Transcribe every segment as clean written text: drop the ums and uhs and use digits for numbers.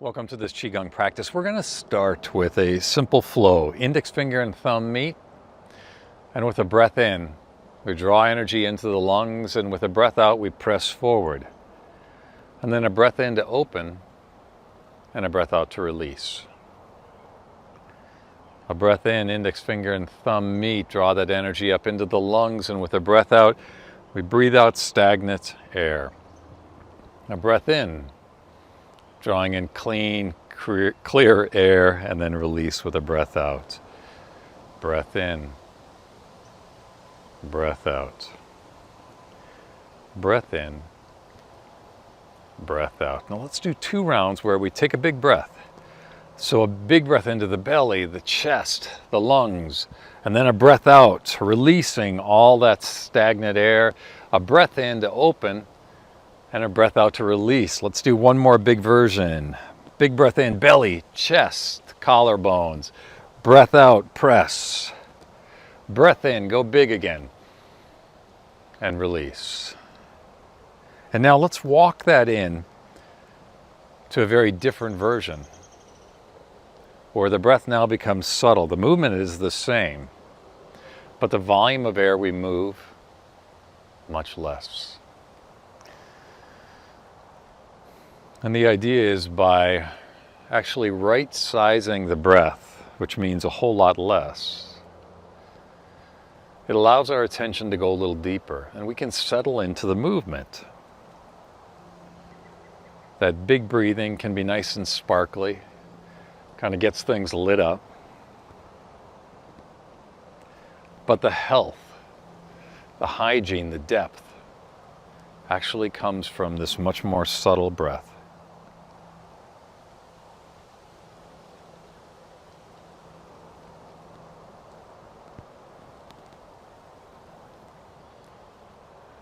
Welcome to this Qi Gong practice. We're going to start with a simple flow. Index finger and thumb meet, and with a breath in, we draw energy into the lungs, and with a breath out, we press forward. And then a breath in to open, and a breath out to release. A breath in, index finger and thumb meet, draw that energy up into the lungs, and with a breath out, we breathe out stagnant air. A breath in, drawing in clean, clear air, and then release with a breath out. Breath in, breath out. Breath in, breath out. Now let's do 2 rounds where we take a big breath. So a big breath into the belly, the chest, the lungs, and then a breath out, releasing all that stagnant air. A breath in to open, and a breath out to release. Let's do one more big version. Big breath in, belly, chest, collarbones. Breath out, press. Breath in, go big again. And release. And now let's walk that in to a very different version, where the breath now becomes subtle. The movement is the same, but the volume of air we move, much less. And the idea is by actually right-sizing the breath, which means a whole lot less, it allows our attention to go a little deeper, and we can settle into the movement. That big breathing can be nice and sparkly, kind of gets things lit up. But the health, the hygiene, the depth actually comes from this much more subtle breath.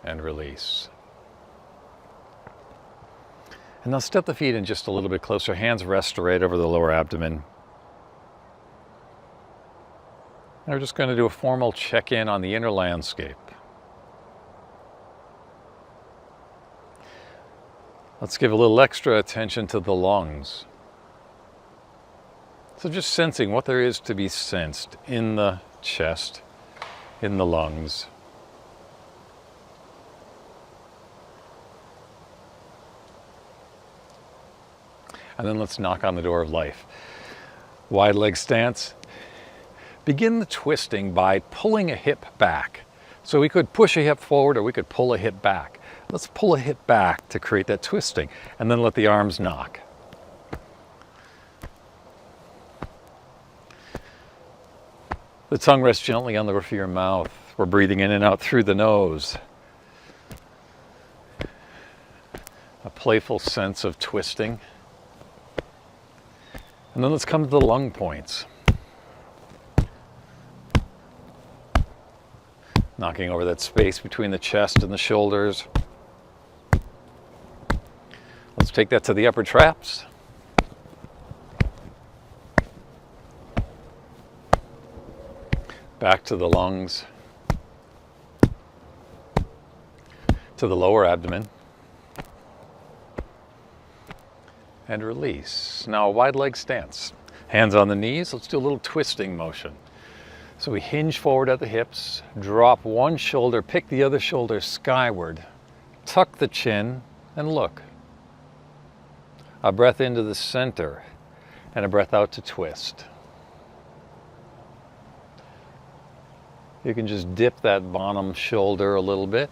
And release. And now step the feet in just a little bit closer. Hands rest right over the lower abdomen. And we're just going to do a formal check-in on the inner landscape. Let's give a little extra attention to the lungs. So just sensing what there is to be sensed in the chest, in the lungs. And then let's knock on the door of life. Wide leg stance. Begin the twisting by pulling a hip back. So we could push a hip forward or we could pull a hip back. Let's pull a hip back to create that twisting, and then let the arms knock. The tongue rests gently on the roof of your mouth. We're breathing in and out through the nose. A playful sense of twisting. And then let's come to the lung points. Knocking over that space between the chest and the shoulders. Let's take that to the upper traps. Back to the lungs. To the lower abdomen. And release. Now a wide leg stance. Hands on the knees. Let's do a little twisting motion. So we hinge forward at the hips, drop one shoulder, pick the other shoulder skyward, tuck the chin, and look. A breath into the center, and a breath out to twist. You can just dip that bottom shoulder a little bit,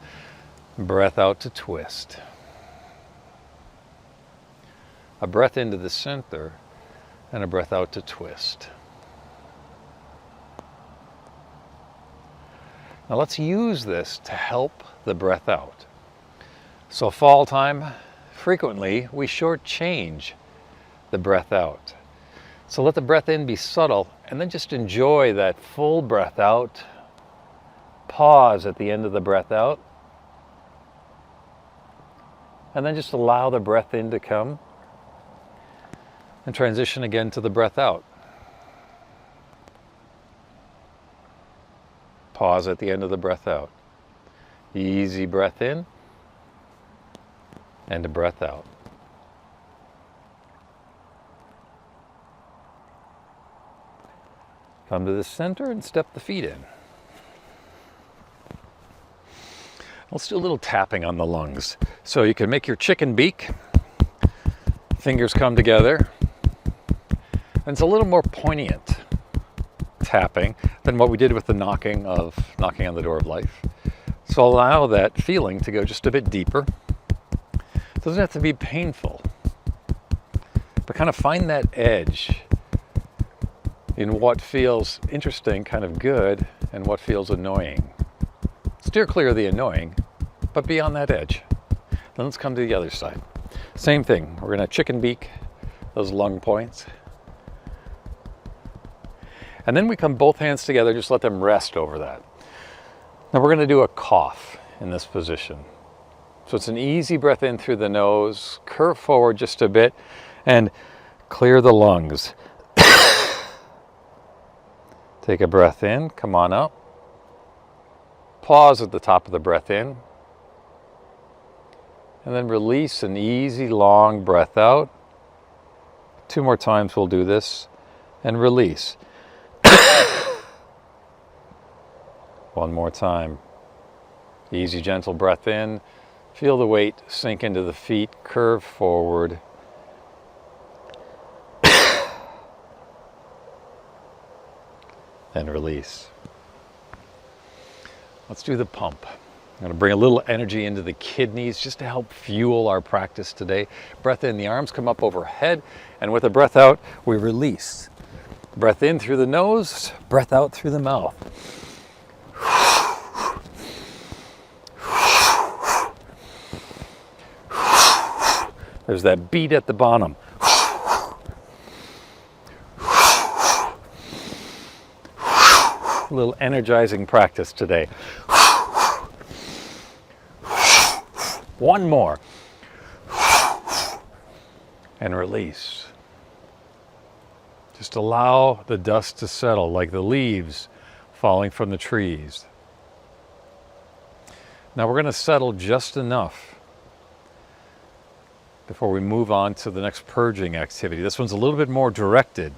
breath out to twist. A breath into the center, and a breath out to twist. Now let's use this to help the breath out. So fall time, frequently we shortchange the breath out. So let the breath in be subtle, and then just enjoy that full breath out. Pause at the end of the breath out. And then just allow the breath in to come. And transition again to the breath out. Pause at the end of the breath out. Easy breath in and a breath out. Come to the center and step the feet in. Let's do a little tapping on the lungs. So you can make your chicken beak. Fingers come together. And it's a little more poignant tapping than what we did with the knocking on the door of life. So allow that feeling to go just a bit deeper. It doesn't have to be painful, but kind of find that edge in what feels interesting, kind of good, and what feels annoying. Steer clear of the annoying, but be on that edge. Then let's come to the other side. Same thing, we're gonna chicken beak those lung points. And then we come both hands together, just let them rest over that. Now we're gonna do a cough in this position. So it's an easy breath in through the nose, curve forward just a bit, and clear the lungs. Take a breath in, come on up. Pause at the top of the breath in. And then release an easy long breath out. 2 more times we'll do this. And release. 1 more time. Easy, gentle breath in. Feel the weight sink into the feet, curve forward. And release. Let's do the pump. I'm going to bring a little energy into the kidneys just to help fuel our practice today. Breath in, the arms come up overhead, and with a breath out, we release. Breath in through the nose, breath out through the mouth. There's that beat at the bottom. A little energizing practice today. 1 more. And release. Just allow the dust to settle like the leaves falling from the trees. Now we're going to settle just enough before we move on to the next purging activity. This one's a little bit more directed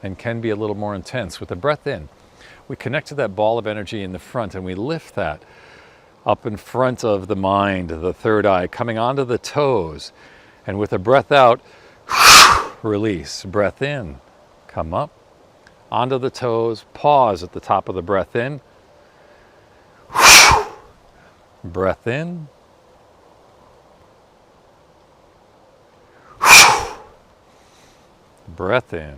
and can be a little more intense. With the breath in, we connect to that ball of energy in the front and we lift that up in front of the mind, the third eye, coming onto the toes. And with a breath out, release. Breath in, come up, onto the toes, pause at the top of the breath in. Breath in. Breath in.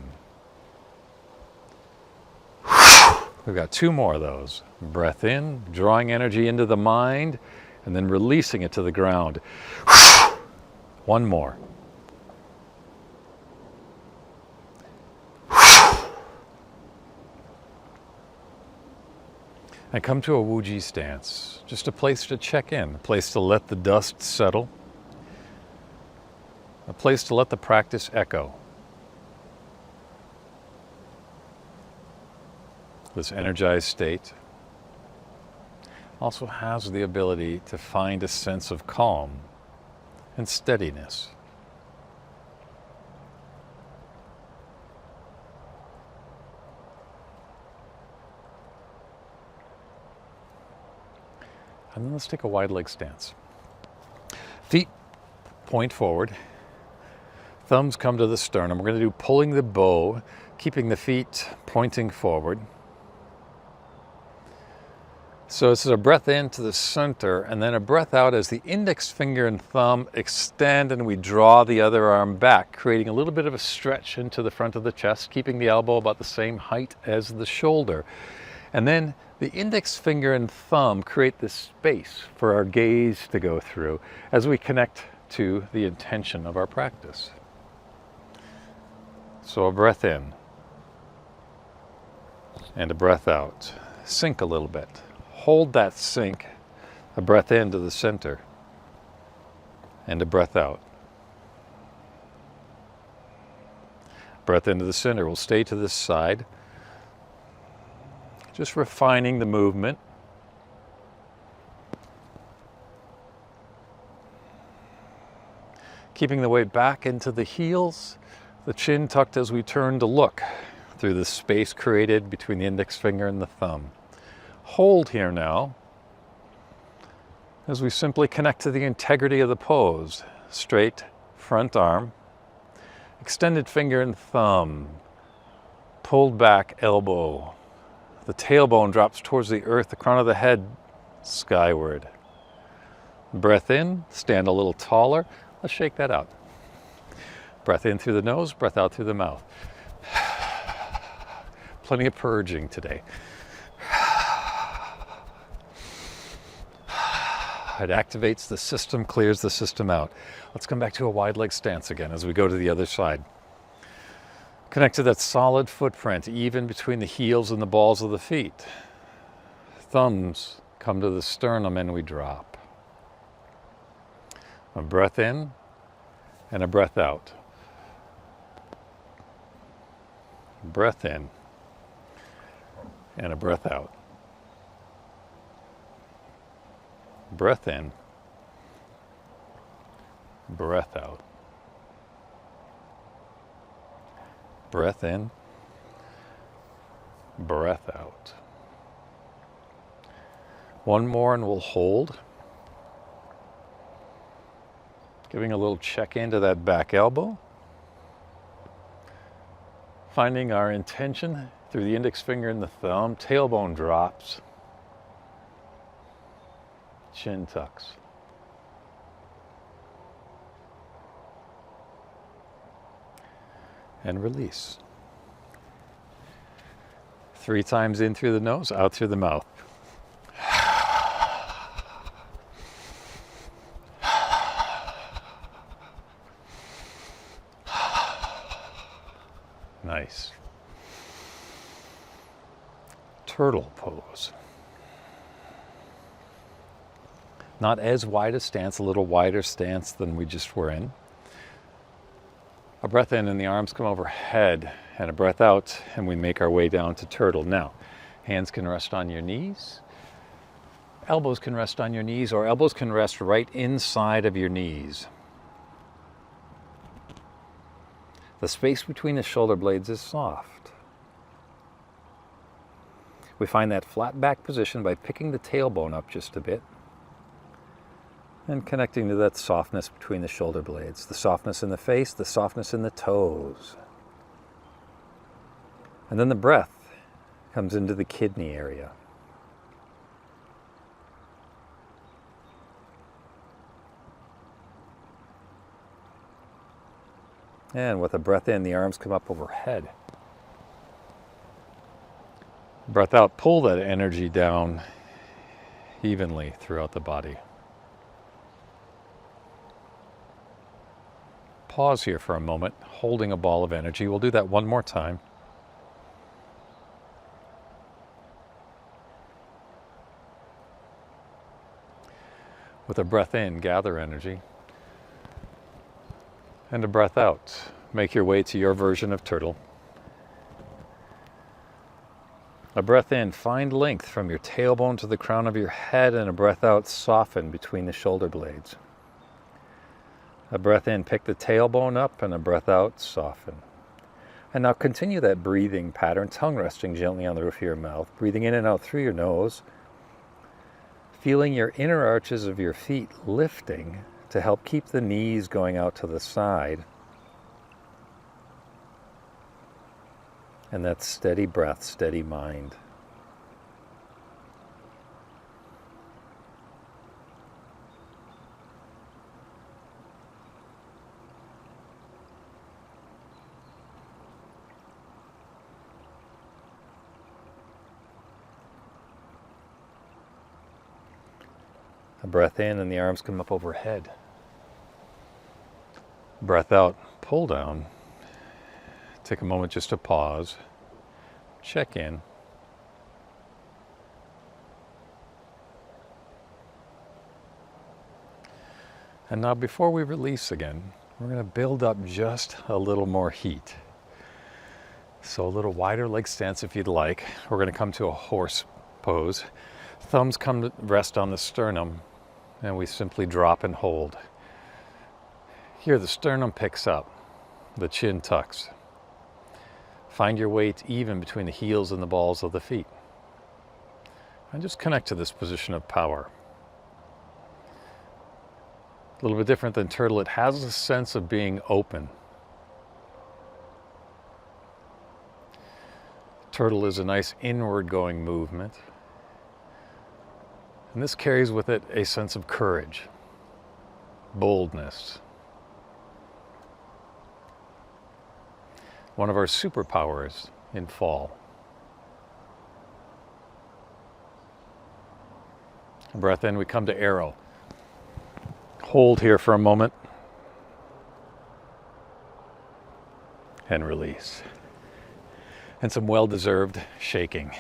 We've got 2 more of those. Breath in, drawing energy into the mind, and then releasing it to the ground. 1 more. And come to a Wuji stance. Just a place to check in, a place to let the dust settle, a place to let the practice echo. This energized state also has the ability to find a sense of calm and steadiness. And then let's take a wide leg stance. Feet point forward, thumbs come to the sternum. We're going to do pulling the bow, keeping the feet pointing forward. So this is a breath in to the center and then a breath out as the index finger and thumb extend and we draw the other arm back, creating a little bit of a stretch into the front of the chest, keeping the elbow about the same height as the shoulder. And then the index finger and thumb create this space for our gaze to go through as we connect to the intention of our practice. So a breath in and a breath out. Sink a little bit. Hold that sink, a breath in to the center, and a breath out. Breath into the center. We'll stay to this side. Just refining the movement. Keeping the weight back into the heels, The chin tucked as we turn to look through the space created between the index finger and the thumb. Hold here now as we simply connect to the integrity of the pose. Straight front arm, extended finger and thumb, pulled back elbow. The tailbone drops towards the earth, the crown of the head skyward. Breath in, stand a little taller. Let's shake that out. Breath in through the nose, breath out through the mouth. Plenty of purging today. It activates the system, clears the system out. Let's come back to a wide leg stance again as we go to the other side. Connect to that solid footprint, even between the heels and the balls of the feet. Thumbs come to the sternum and we drop. A breath in and a breath out. Breath in and a breath out. Breath in, breath out. Breath in, breath out. One more and we'll hold. Giving a little check into that back elbow. Finding our intention through the index finger and the thumb. Tailbone drops. Chin tucks. And release. 3 times in through the nose, out through the mouth. Nice. Turtle pose. Not as wide a stance, a little wider stance than we just were in. A breath in and the arms come overhead, and a breath out and we make our way down to turtle. Now, hands can rest on your knees, elbows can rest on your knees, or elbows can rest right inside of your knees. The space between the shoulder blades is soft. We find that flat back position by picking the tailbone up just a bit and connecting to that softness between the shoulder blades, the softness in the face, the softness in the toes. And then the breath comes into the kidney area. And with a breath in, the arms come up overhead. Breath out, pull that energy down evenly throughout the body. Pause here for a moment, holding a ball of energy. We'll do that one more time. With a breath in, gather energy. And a breath out. Make your way to your version of turtle. A breath in, find length from your tailbone to the crown of your head, and a breath out, soften between the shoulder blades. A breath in, pick the tailbone up, and a breath out, soften. And now continue that breathing pattern, tongue resting gently on the roof of your mouth, breathing in and out through your nose, feeling your inner arches of your feet lifting to help keep the knees going out to the side. And that steady breath, steady mind. A breath in and the arms come up overhead. Breath out, pull down. Take a moment just to pause, check in. And now before we release again, we're going to build up just a little more heat. So a little wider leg stance if you'd like. We're going to come to a horse pose. Thumbs come to rest on the sternum, and we simply drop and hold. Here the sternum picks up. The chin tucks. Find your weight even between the heels and the balls of the feet. And just connect to this position of power. A little bit different than turtle, it has a sense of being open. Turtle is a nice inward going movement. And this carries with it a sense of courage, boldness. One of our superpowers in fall. Breath in, we come to arrow. Hold here for a moment. And release. And some well-deserved shaking.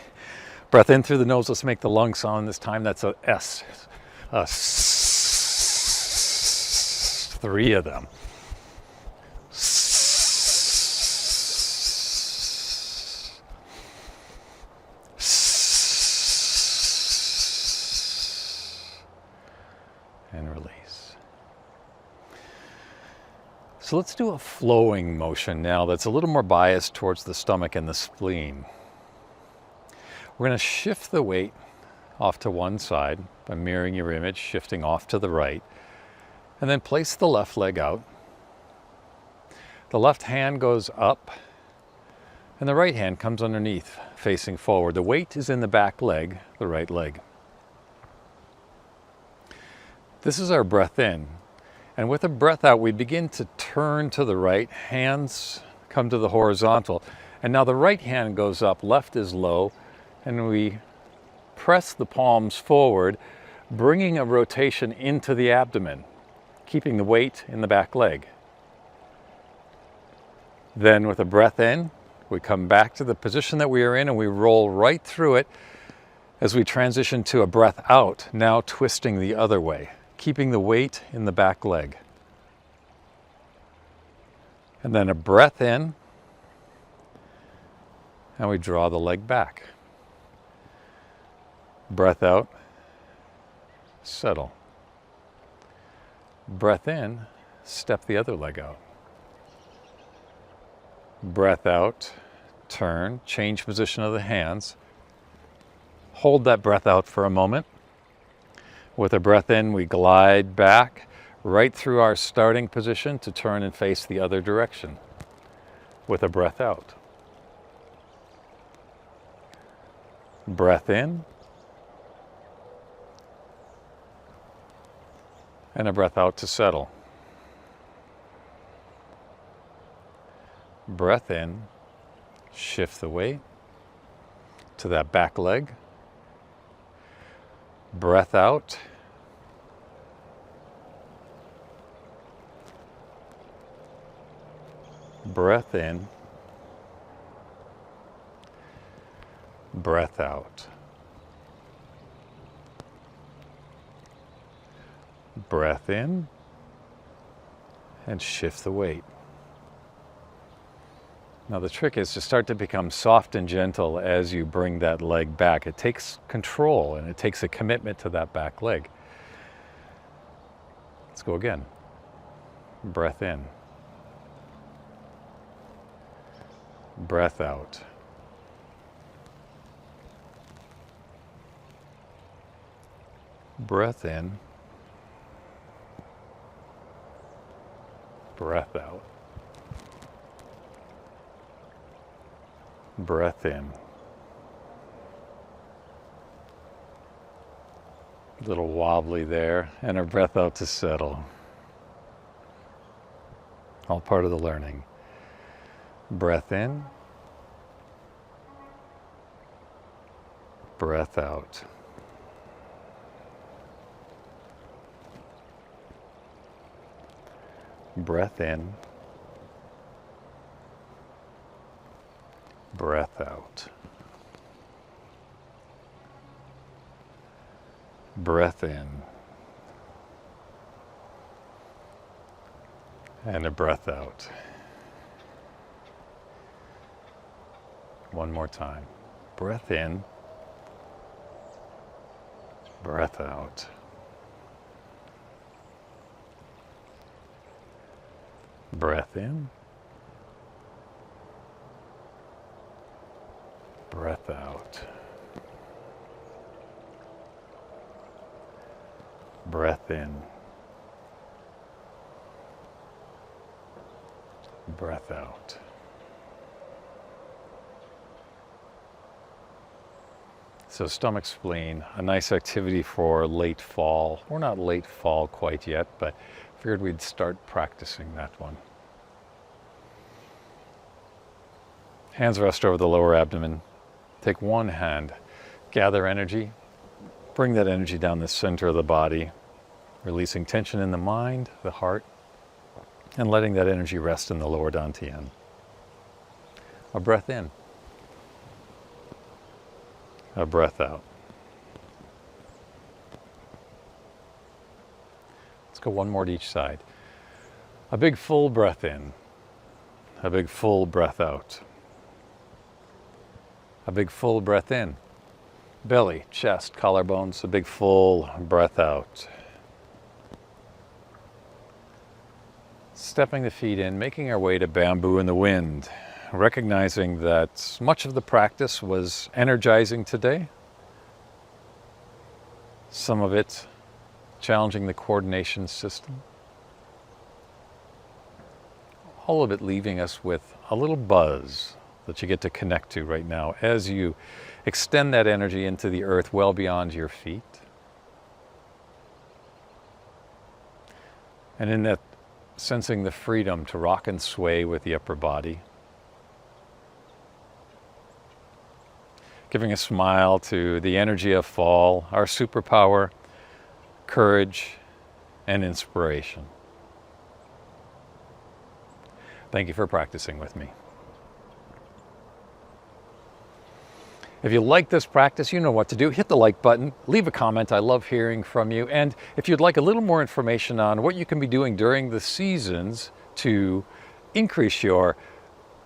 Breath in through the nose. Let's make the lung sound this time. That's a S. Three of them. And release. So let's do a flowing motion now that's a little more biased towards the stomach and the spleen. We're going to shift the weight off to one side by mirroring your image, shifting off to the right, and then place the left leg out. The left hand goes up, and the right hand comes underneath, facing forward. The weight is in the back leg, the right leg. This is our breath in. And with a breath out, we begin to turn to the right. Hands come to the horizontal. And now the right hand goes up, left is low, and we press the palms forward, bringing a rotation into the abdomen, keeping the weight in the back leg. Then with a breath in, we come back to the position that we are in and we roll right through it as we transition to a breath out, now twisting the other way, keeping the weight in the back leg. And then a breath in, and we draw the leg back. Breath out, settle. Breath in, step the other leg out. Breath out, turn, change position of the hands. Hold that breath out for a moment. With a breath in, we glide back right through our starting position to turn and face the other direction. With a breath out. Breath in. And a breath out to settle. Breath in, shift the weight to that back leg. Breath out. Breath in. Breath out. Breath in and shift the weight. Now the trick is to start to become soft and gentle as you bring that leg back. It takes control and it takes a commitment to that back leg. Let's go again. Breath in. Breath out. Breath in. Breath out. Breath in. A little wobbly there, and a breath out to settle. All part of the learning. Breath in. Breath out. Breath in. Breath out. Breath in. And a breath out. One more time. Breath in. Breath out. Breath in. Breath out. Breath in. Breath out. So stomach spleen, a nice activity for late fall. We're not late fall quite yet, but figured we'd start practicing that one. Hands rest over the lower abdomen. Take one hand, gather energy, bring that energy down the center of the body, releasing tension in the mind, the heart, and letting that energy rest in the lower dantian. A breath in. A breath out. Let's go one more to each side. A big full breath in. A big full breath out. A big full breath in. Belly, chest, collarbones, a big full breath out. Stepping the feet in, making our way to bamboo in the wind. Recognizing that much of the practice was energizing today. Some of it challenging the coordination system. All of it leaving us with a little buzz that you get to connect to right now as you extend that energy into the earth well beyond your feet. And in that, sensing the freedom to rock and sway with the upper body. Giving a smile to the energy of fall, our superpower, courage, and inspiration. Thank you for practicing with me. If you like this practice, you know what to do. Hit the like button, leave a comment. I love hearing from you. And if you'd like a little more information on what you can be doing during the seasons to increase your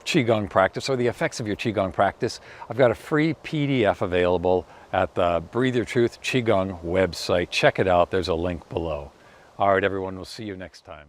Qi Gong practice or the effects of your Qi Gong practice, I've got a free PDF available at the Breathe Your Truth Qi Gong website. Check it out. There's a link below. All right, everyone. We'll see you next time.